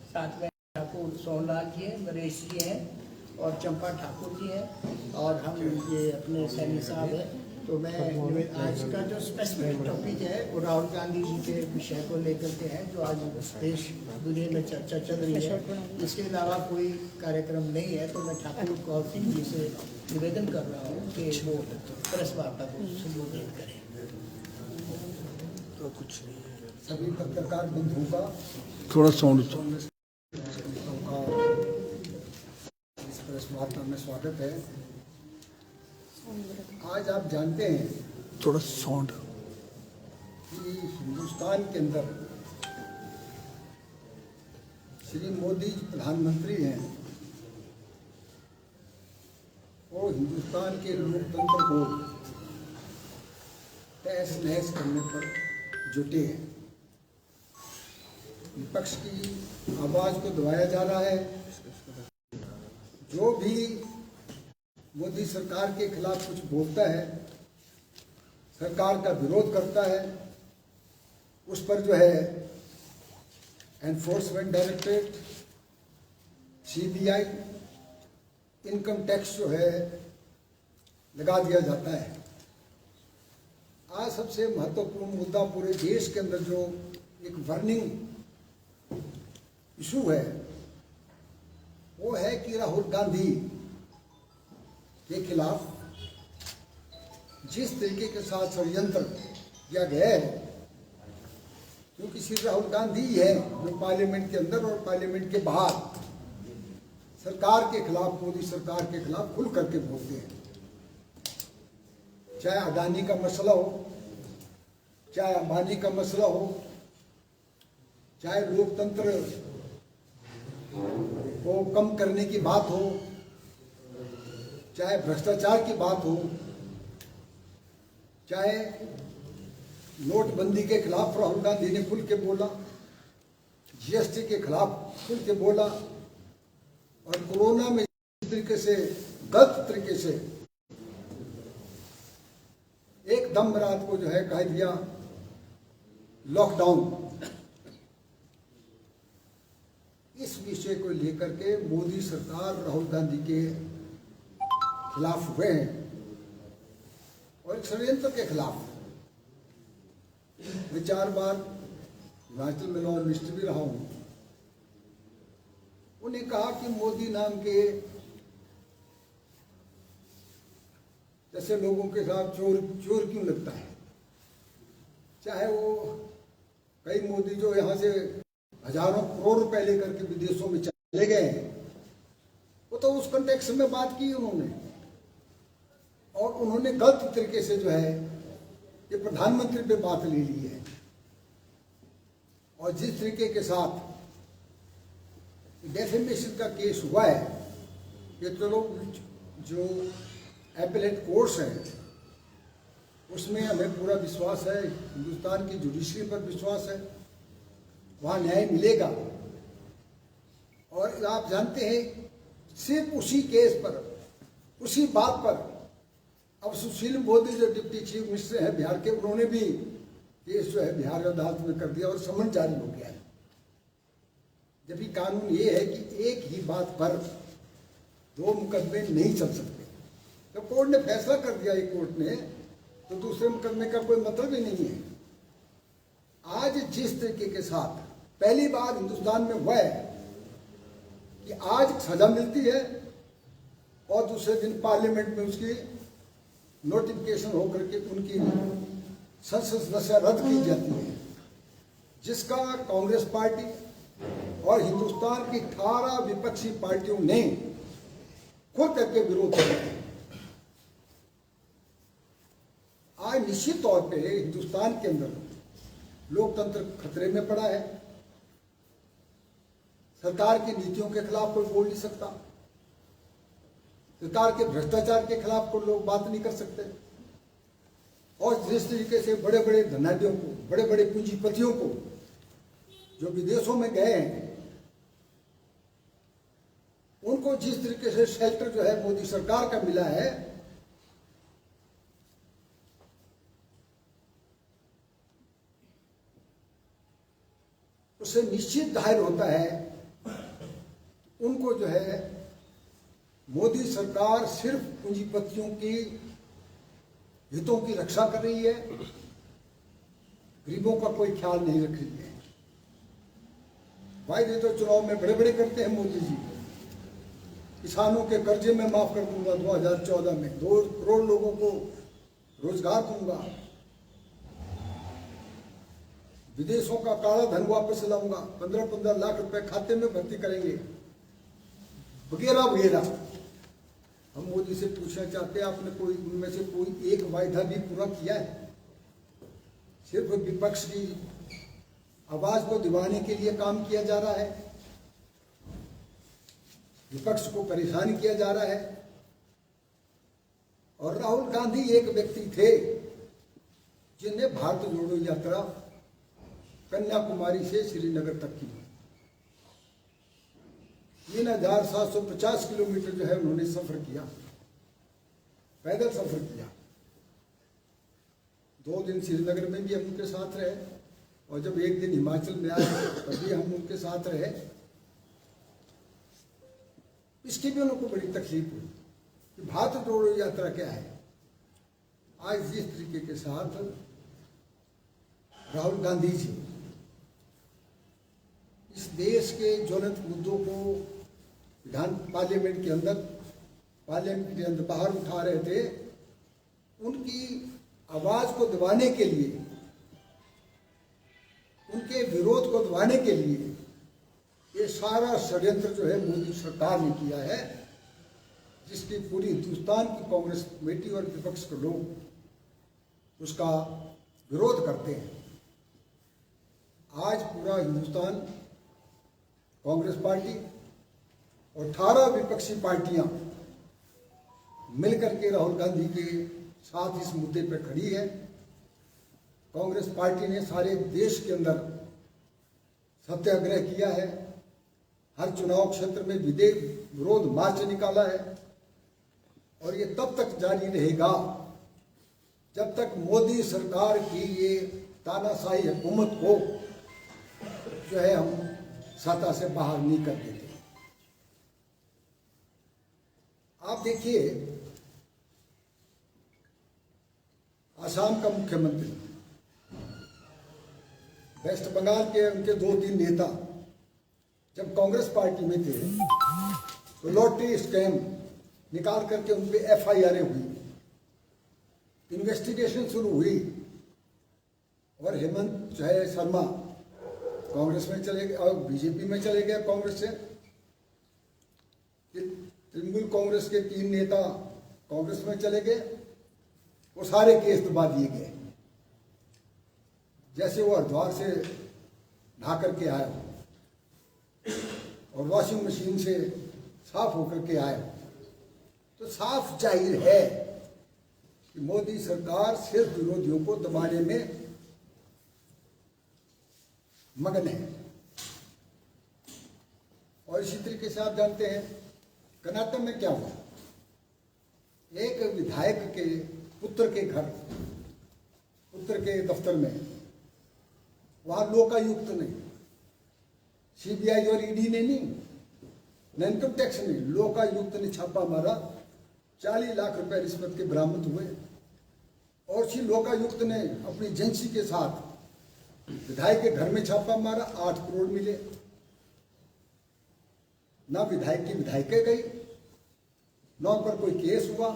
साथ में ठाकुर सोनलाल जी हैं, नरेश जी हैं और चंपा ठाकुर जी हैं और हम ये अपने सैनी साहब हैं। तो मैं आज का जो स्पेसिफिक टॉपिक है वो राहुल गांधी जी के विषय को लेकर के है, जो आज देश दुनिया में चर्चा चल रही है। इसके अलावा कोई कार्यक्रम नहीं है, तो मैं ठाकुर कौर सिंह जी से निवेदन कर रहा हूँ कि वो प्रेस वार्ता को संबोधित करें। तो कुछ सभी पत्रकार बंधुओं का थोड़ा साउंड का इस प्रेस वार्ता में स्वागत है। आज आप जानते हैं थोड़ा साउंड कि हिंदुस्तान के अंदर श्री मोदी प्रधानमंत्री हैं और हिंदुस्तान के लोकतंत्र को तहस नहस करने पर जुटे हैं। विपक्ष की आवाज को दबाया जा रहा है। जो भी मोदी सरकार के खिलाफ कुछ बोलता है, सरकार का विरोध करता है, उस पर जो है enforcement directorate, CBI, income tax जो है लगा दिया जाता है। आज सबसे महत्वपूर्ण मुद्दा पूरे देश के अंदर जो एक बर्निंग इशू है वो है कि राहुल गांधी के खिलाफ जिस तरीके के साथ षड्यंत्र किया गया है, क्योंकि श्री राहुल गांधी ही है जो पार्लियामेंट के अंदर और पार्लियामेंट के बाहर सरकार के खिलाफ, मोदी सरकार के खिलाफ खुल करके बोलते हैं। चाहे अडानी का मसला हो, चाहे अंबानी का मसला हो, चाहे लोकतंत्र को कम करने की बात हो, चाहे भ्रष्टाचार की बात हो, चाहे नोटबंदी के खिलाफ राहुल गांधी ने खुल के बोला, जीएसटी के खिलाफ खुल के बोला और कोरोना में इस तरीके से गलत तरीके से एकदम रात को जो है कह दिया लॉकडाउन, इस विषय को लेकर के मोदी सरकार राहुल गांधी के खिलाफ हुए हैं और षड्यंत्र के खिलाफ। मैं 4 बार हिमाचल में लॉ मिनिस्टर भी रहा हूं। उन्हें कहा कि मोदी नाम के जैसे लोगों के साथ चोर क्यों लगता है। चाहे वो कई मोदी जो यहां से हजारों करोड़ रुपए लेकर के विदेशों में चले गए हैं, वो तो उस कंटेक्स्ट में बात की उन्होंने, और उन्होंने गलत तरीके से जो है ये प्रधानमंत्री पे बात ले ली है। और जिस तरीके के साथ डेफेमेशन का केस हुआ है, ये चलो जो एपेलेट कोर्ट्स है उसमें हमें पूरा विश्वास है, हिंदुस्तान की जुडिशरी पर विश्वास है, वहां न्याय मिलेगा। और आप जानते हैं सिर्फ उसी केस पर, उसी बात पर अब सुशील मोदी जो डिप्टी चीफ मिनिस्टर है बिहार के, उन्होंने भी केस जो है बिहार अदालत में कर दिया और समन जारी हो गया है। जबकि कानून ये है कि एक ही बात पर 2 मुकदमे नहीं चल सकते। तो कोर्ट ने फैसला कर दिया, एक कोर्ट ने, तो दूसरे मुकदमे का कोई मतलब ही नहीं है। आज जिस तरीके के साथ पहली बार हिंदुस्तान में हुआ है कि आज सजा मिलती है और दूसरे दिन पार्लियामेंट में उसकी नोटिफिकेशन होकर के उनकी संसद सदस्यता रद्द की जाती है, जिसका कांग्रेस पार्टी और हिंदुस्तान की 18 विपक्षी पार्टियों ने खुद करके विरोध किया है। आज निश्चित तौर पे हिंदुस्तान के अंदर लोकतंत्र खतरे में पड़ा है। सरकार की नीतियों के खिलाफ कोई बोल नहीं सकता, सरकार के भ्रष्टाचार के खिलाफ कोई लोग बात नहीं कर सकते। और जिस तरीके से बड़े बड़े धनाढ़ियों को, बड़े बड़े पूंजीपतियों को जो विदेशों में गए हैं, उनको जिस तरीके से शेल्टर जो है मोदी सरकार का मिला है, उससे निश्चित जाहिर होता है उनको जो है मोदी सरकार सिर्फ पूंजीपतियों की हितों की रक्षा कर रही है, गरीबों का कोई ख्याल नहीं रख रही है। वायदे तो चुनाव में बड़े बड़े करते हैं मोदी जी, किसानों के कर्जे में माफ कर दूंगा 2014 में, 2 करोड़ लोगों को रोजगार दूंगा, विदेशों का काला धन वापस लाऊंगा, 15-15 लाख रुपए खाते में भर्ती करेंगे, वगैरह वगैरह। हम मोदी से पूछना चाहते हैं, आपने कोई उनमें से कोई एक वायदा भी पूरा किया है? सिर्फ विपक्ष की आवाज को दबाने के लिए काम किया जा रहा है, विपक्ष को परेशान किया जा रहा है। और राहुल गांधी एक व्यक्ति थे जिन्हें भारत जोड़ो यात्रा कन्याकुमारी से श्रीनगर तक की 3750 किलोमीटर जो है उन्होंने सफर किया, पैदल सफर किया। 2 दिन श्रीनगर में भी हम उनके साथ रहे, और जब एक दिन हिमाचल में आए तभी हम उनके साथ रहे। इसकी भी उनको बड़ी तकलीफ हुई कि भारत जोड़ो यात्रा क्या है। आज जिस तरीके के साथ राहुल गांधी जी इस देश के ज्वलंत मुद्दों को पार्लियामेंट के अंदर बाहर उठा रहे थे, उनकी आवाज को दबाने के लिए, उनके विरोध को दबाने के लिए ये सारा षड्यंत्र जो है मोदी सरकार ने किया है, जिसकी पूरी हिंदुस्तान की कांग्रेस कमेटी और विपक्ष के लोग उसका विरोध करते हैं। आज पूरा हिंदुस्तान कांग्रेस पार्टी और 18 विपक्षी पार्टियां मिलकर के राहुल गांधी के साथ इस मुद्दे पर खड़ी है। कांग्रेस पार्टी ने सारे देश के अंदर सत्याग्रह किया है, हर चुनाव क्षेत्र में विरोध मार्च निकाला है, और ये तब तक जारी रहेगा जब तक मोदी सरकार की ये तानाशाही हुकूमत को जो है हम सत्ता से बाहर नहीं कर देते। आप देखिए, असम का मुख्यमंत्री, वेस्ट बंगाल के उनके 2-3 नेता जब कांग्रेस पार्टी में थे तो लॉटरी स्कैम निकाल करके उन पे FIR हुई, इन्वेस्टिगेशन शुरू हुई, और हेमंत जो है शर्मा कांग्रेस में चले गए और बीजेपी में चले गए कांग्रेस से। तृणमूल कांग्रेस के 3 नेता कांग्रेस में चले गए, वो सारे केस दबा दिए गए, जैसे वो हरिद्वार से नहा करके आए और वॉशिंग मशीन से साफ होकर के आए। तो साफ जाहिर है कि मोदी सरकार सिर्फ विरोधियों को दबाने में मगन है। और इसी तरीके से आप जानते हैं कर्नाटक में क्या हुआ, एक विधायक के पुत्र के घर, पुत्र के दफ्तर में, वहां लोकायुक्त ने, CBI और ED ने नहीं, इनकम टैक्स ने, लोकायुक्त ने छापा मारा, 40 लाख रुपए रिश्वत के बरामद हुए। और उसी लोकायुक्त ने अपनी एजेंसी के साथ विधायक के घर में छापा मारा, 8 करोड़ मिले। ना विधायक की विधायिका गई, ना उन पर कोई केस हुआ,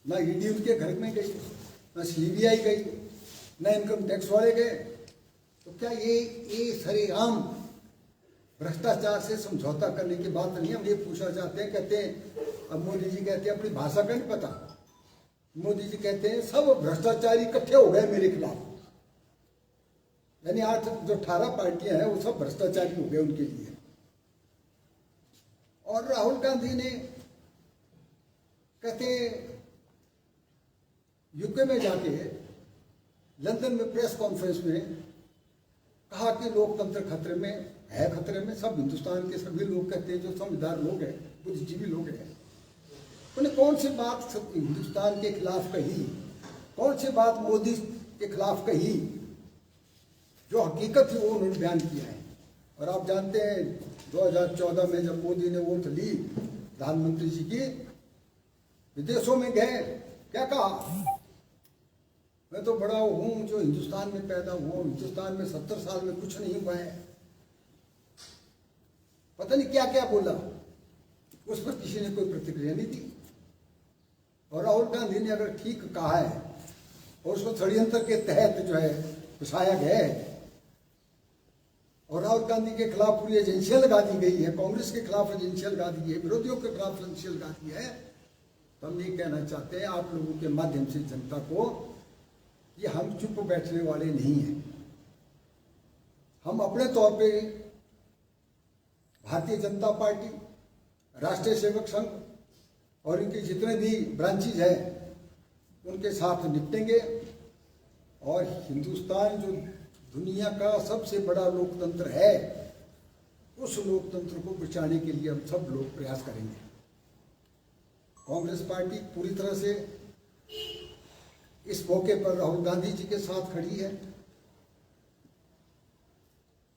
ना ED उनके घर में गई, ना CBI गई, ना इनकम टैक्स वाले गए। तो क्या ये सरेआम भ्रष्टाचार से समझौता करने की बात नहीं? हम ये पूछना चाहते हैं। कहते हैं, अब मोदी जी कहते हैं अपनी भाषा का नहीं पता, मोदी जी कहते हैं सब भ्रष्टाचारी इकट्ठे हो गए मेरे खिलाफ, यानी आज जो 18 पार्टियां हैं वो सब भ्रष्टाचारी हो गए उनके लिए। और राहुल गांधी ने कहते यूके में जाके लंदन में प्रेस कॉन्फ्रेंस में कहा कि लोकतंत्र खतरे में है, खतरे में। सब हिंदुस्तान के सभी लोग कहते हैं, जो समझदार लोग हैं, बुद्धिजीवी लोग हैं, उन्हें कौन सी बात हिंदुस्तान के खिलाफ कही, कौन सी बात मोदी के खिलाफ कही, जो हकीकत है वो उन्होंने बयान किया है। और आप जानते हैं 2014 में जब मोदी ने वोट ली प्रधानमंत्री जी की, विदेशों में गए, क्या कहा, मैं तो बड़ा हूं जो हिंदुस्तान में पैदा हुआ, हिंदुस्तान में 70 साल में कुछ नहीं हुआ है, पता नहीं क्या क्या बोला। उस पर किसी ने कोई प्रतिक्रिया नहीं दी। और राहुल गांधी ने अगर ठीक कहा है और उसको षड्यंत्र के तहत जो है फंसाया गया है और राहुल गांधी के खिलाफ पूरी एजेंसियां लगा दी गई है, कांग्रेस के खिलाफ एजेंसियां लगा दी है, विरोधियों के खिलाफ एजेंसियां लगा दी है, तो हम ये कहना चाहते हैं आप लोगों के माध्यम से जनता को, ये हम चुप बैठने वाले नहीं हैं। हम अपने तौर पे भारतीय जनता पार्टी, राष्ट्रीय सेवक संघ और इनके जितने भी ब्रांचेज हैं उनके साथ निपटेंगे और हिंदुस्तान जो दुनिया का सबसे बड़ा लोकतंत्र है, उस लोकतंत्र को बचाने के लिए हम सब लोग प्रयास करेंगे। कांग्रेस पार्टी पूरी तरह से इस मौके पर राहुल गांधी जी के साथ खड़ी है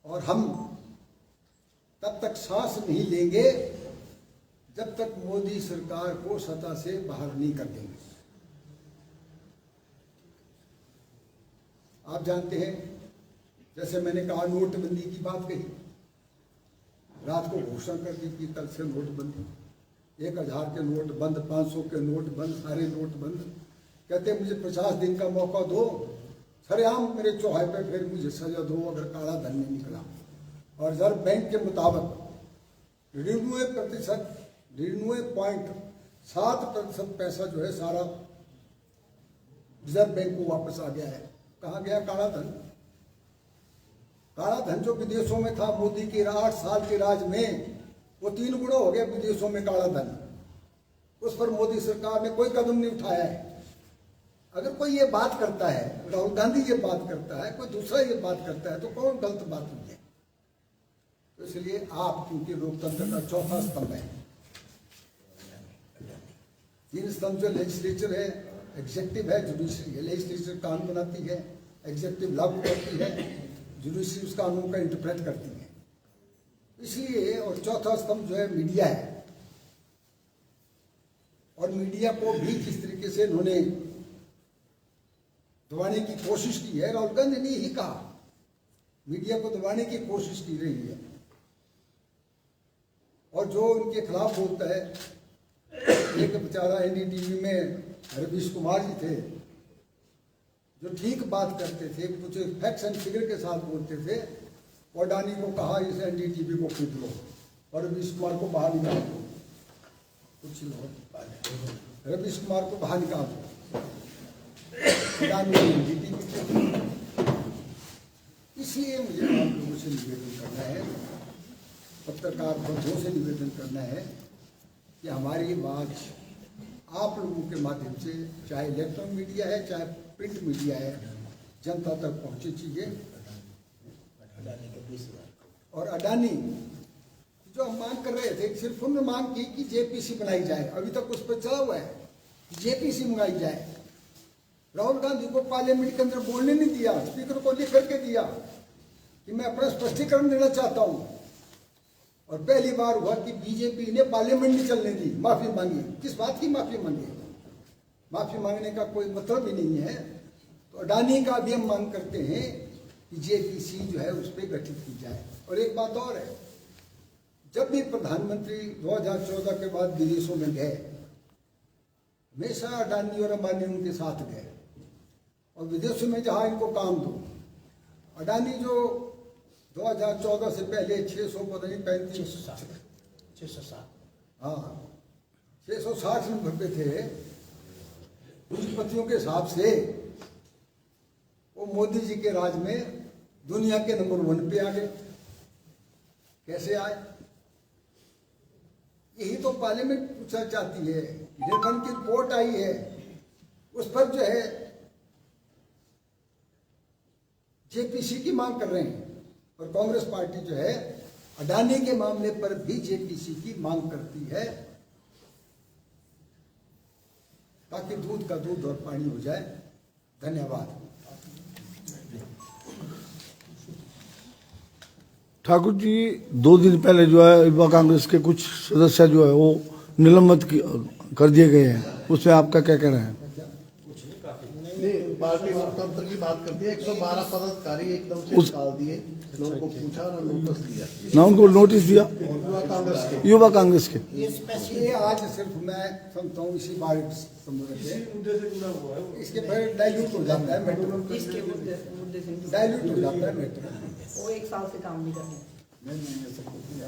और हम तब तक सांस नहीं लेंगे जब तक मोदी सरकार को सत्ता से बाहर नहीं कर देंगे। आप जानते हैं, जैसे मैंने कहा नोटबंदी की बात कही, रात को घोषणा कर दी कि कल से नोटबंदी, 1000 के नोट बंद, 500 के नोट बंद, सारे नोट बंद। कहते मुझे 50 दिन का मौका दो, सरेआम मेरे चौहाई पे फिर मुझे सजा दो अगर काला धन नहीं निकला। और रिजर्व बैंक के मुताबिक 99.7% पैसा जो है सारा रिजर्व बैंक को वापस आ गया है। कहाँ गया काला धन? काला धन जो विदेशों में था मोदी के 8 साल के राज में, वो 3 गुना हो गया विदेशों में काला धन। उस पर मोदी सरकार ने कोई कदम नहीं उठाया है। अगर कोई ये बात करता है, राहुल गांधी ये बात करता है, कोई दूसरा ये बात करता है, तो कौन गलत बात हुई है? तो इसलिए आप, क्योंकि लोकतंत्र का चौथा स्तंभ है, 3 स्तंभ जो लेजिस्लेचर है, एग्जेक्टिव है, जुडिशरी है। लेजिस्लेचर कानून बनाती है, एग्जेक्टिव लागू करती है, जुडिशरी उस कानून का इंटरप्रेट करती है। इसलिए और चौथा स्तंभ जो है मीडिया है। और मीडिया को भी जिस तरीके से इन्होंने दबाने की कोशिश की है, राहुल गांधी ने यही कहा, मीडिया को दबाने की कोशिश की रही है। और जो उनके खिलाफ बोलता है, एक बेचारा एनडीटीवी में रवीश कुमार जी थे जो ठीक बात करते थे, कुछ फैक्ट्स एंड फिगर के साथ बोलते थे, और अडानी को कहा इस एनडीटीवी को खरीद लो और रवीश कुमार को बाहर निकाल दो। कुछ रवीश कुमार को बाहर निकाल दो। इसलिए मुझे आप लोगों से निवेदन करना है, पत्रकार बंधुओं से निवेदन करना है कि हमारी आवाज आप लोगों के माध्यम से, चाहे इलेक्ट्रॉनिक मीडिया है चाहे प्रिंट मीडिया है, जनता तक पहुंचे चाहिए। और अडानी जो हम मांग कर रहे थे, सिर्फ उन्होंने मांग की कि जेपीसी बनाई जाए, अभी तक उस पर चला हुआ है, जेपीसी मंगाई जाए। राहुल गांधी को पार्लियामेंट के अंदर बोलने नहीं दिया, स्पीकर को लिख करके दिया कि मैं अपना स्पष्टीकरण देना चाहता हूं। और पहली बार हुआ कि बीजेपी ने पार्लियामेंट नहीं चलने दी, माफी मांगी। किस बात की माफी मांगी? माफी मांगने का कोई मतलब ही नहीं है। तो अडानी का भी हम मांग करते हैं कि जेपीसी जो है उस पर गठित की जाए। और एक बात और है, जब भी प्रधानमंत्री 2014 के बाद विदेशों में गए, हमेशा अडानी और अंबानी उनके साथ गए और विदेशों में जहां इनको काम दो। अडानी जो 2014 से पहले 600 पता नहीं 660 हाँ 660 नंबर पे थे पूंजीपतियों के हिसाब से, वो मोदी जी के राज में दुनिया के नंबर 1 पे आ गए। कैसे आए? यही तो पार्लियामेंट पूछना चाहती है। निर्भन की रिपोर्ट आई है, उस पर जो है जेपीसी की मांग कर रहे हैं। और कांग्रेस पार्टी जो है अडानी के मामले पर भी जेपीसी की मांग करती है, ताकि दूध का दूध और पानी हो जाए। धन्यवाद। ठाकुर जी 2 दिन पहले जो है युवा कांग्रेस के कुछ सदस्य जो है वो निलंबित कर दिए गए हैं, उसमें आपका क्या कहना है? नहीं, पार्टी लोकतंत्र की बात करती है। 112 पदाधिकारी एकदम से निकाल दिए, लोगों को पूछा और नोटिस दिया ना उनको नोटिस दिया युवा कांग्रेस के। युवा कांग्रेस के। ये आज सिर्फ मैं समझता हूँ इसी बारे में इसके फिर डाइल्यूट हो जाता है मैटर, इसके मुद्दे से डाइल्यूट हो जाता है मैटर। वो 1 साल से काम नहीं कर रहे।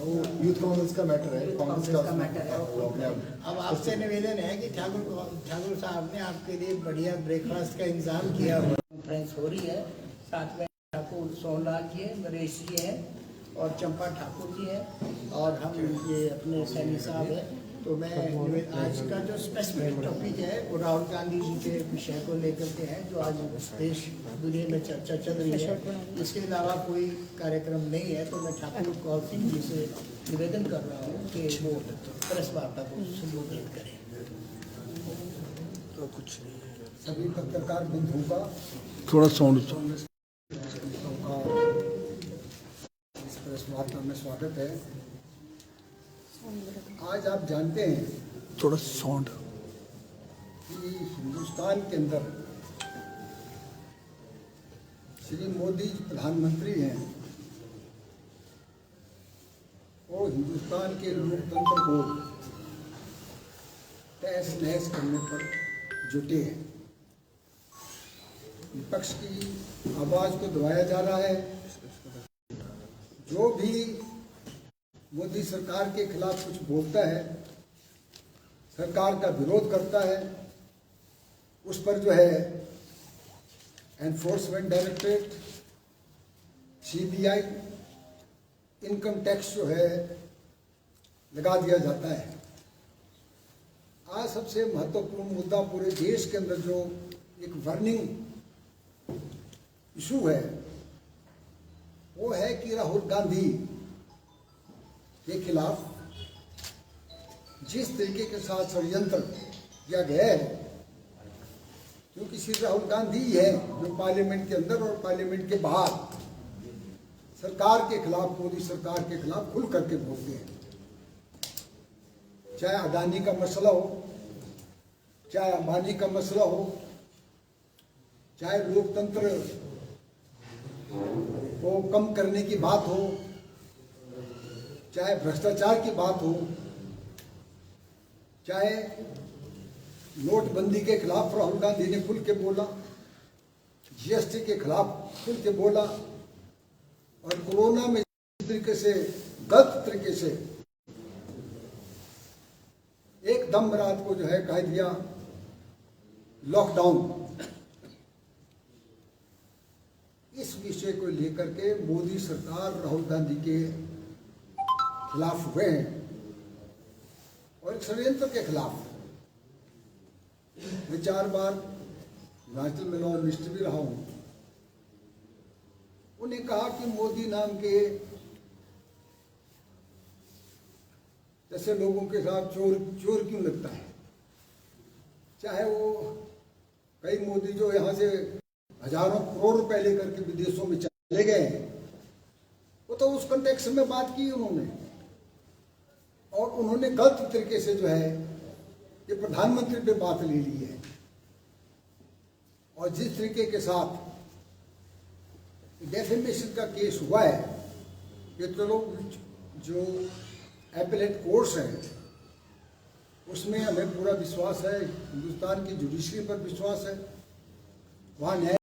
वो यूथ कांग्रेस का मैटर है, कांग्रेस का मैटर है। अब आपसे निवेदन है कि ठाकुर साहब ने आपके लिए बढ़िया ब्रेकफास्ट का इंतजाम किया हुआ है। कॉन्फ्रेंस हो रही है, साथ में ठाकुर सोहनलाल जी हैं, नरेश जी हैं और चंपा ठाकुर जी हैं और हम ये अपने सैनी साहब हैं। तो मैं आज का जो स्पेसिफिक टॉपिक है वो राहुल गांधी जी के विषय को लेकर के है, जो आज देश दुनिया में चर्चा चल रही है। इसके अलावा कोई कार्यक्रम नहीं है, तो मैं ठाकुर कौल सिंह जी से निवेदन कर रहा हूँ कि वो प्रेस वार्ता को संबोधित करें। तो कुछ सभी पत्रकार बंधुओं का थोड़ा साउंड इस प्रेस वार्ता में स्वागत है। आज आप जानते हैं थोड़ा साउंड कि हिंदुस्तान के अंदर श्री मोदी प्रधानमंत्री हैं और हिंदुस्तान के लोकतंत्र को तहस नहस करने पर जुटे हैं। विपक्ष की आवाज को दबाया जा रहा है। जो भी मोदी सरकार के खिलाफ कुछ बोलता है, सरकार का विरोध करता है, उस पर जो है enforcement directorate, CBI, income tax जो है लगा दिया जाता है। आज सबसे महत्वपूर्ण मुद्दा पूरे देश के अंदर जो एक बर्निंग इशू है वो है कि राहुल गांधी के खिलाफ जिस तरीके के साथ षड्यंत्र किया गया है, क्योंकि श्री राहुल गांधी ही है जो पार्लियामेंट के अंदर और पार्लियामेंट के बाहर सरकार के खिलाफ, मोदी सरकार के खिलाफ खुल करके बोलते हैं। चाहे अदानी का मसला हो, चाहे अंबानी का मसला हो, चाहे लोकतंत्र को कम करने की बात हो, चाहे भ्रष्टाचार की बात हो, चाहे नोटबंदी के खिलाफ राहुल गांधी ने खुल के बोला, जीएसटी के खिलाफ खुल के बोला और कोरोना में इस तरीके से गलत तरीके से एकदम रात को जो है कह दिया लॉकडाउन, इस विषय को लेकर के मोदी सरकार राहुल गांधी के खिलाफ हुए हैं और एक षड्यंत्र के खिलाफ। मैं 4 बार हिमाचल में लॉ मिनिस्टर भी रहा हूं। उन्हें कहा कि मोदी नाम के जैसे लोगों के साथ चोर क्यों लगता है। चाहे वो कई मोदी जो यहाँ से हजारों करोड़ रुपए लेकर के विदेशों में चले गए, वो तो उस कंटेक्स्ट में बात की उन्होंने, और उन्होंने गलत तरीके से जो है ये प्रधानमंत्री पे बात ले ली है। और जिस तरीके के साथ डेफेमेशन का केस हुआ है, ये तो लोग जो एपेलेट कोर्ट्स है उसमें हमें पूरा विश्वास है, हिंदुस्तान की जुडिशरी पर विश्वास है, वहाँ न्याय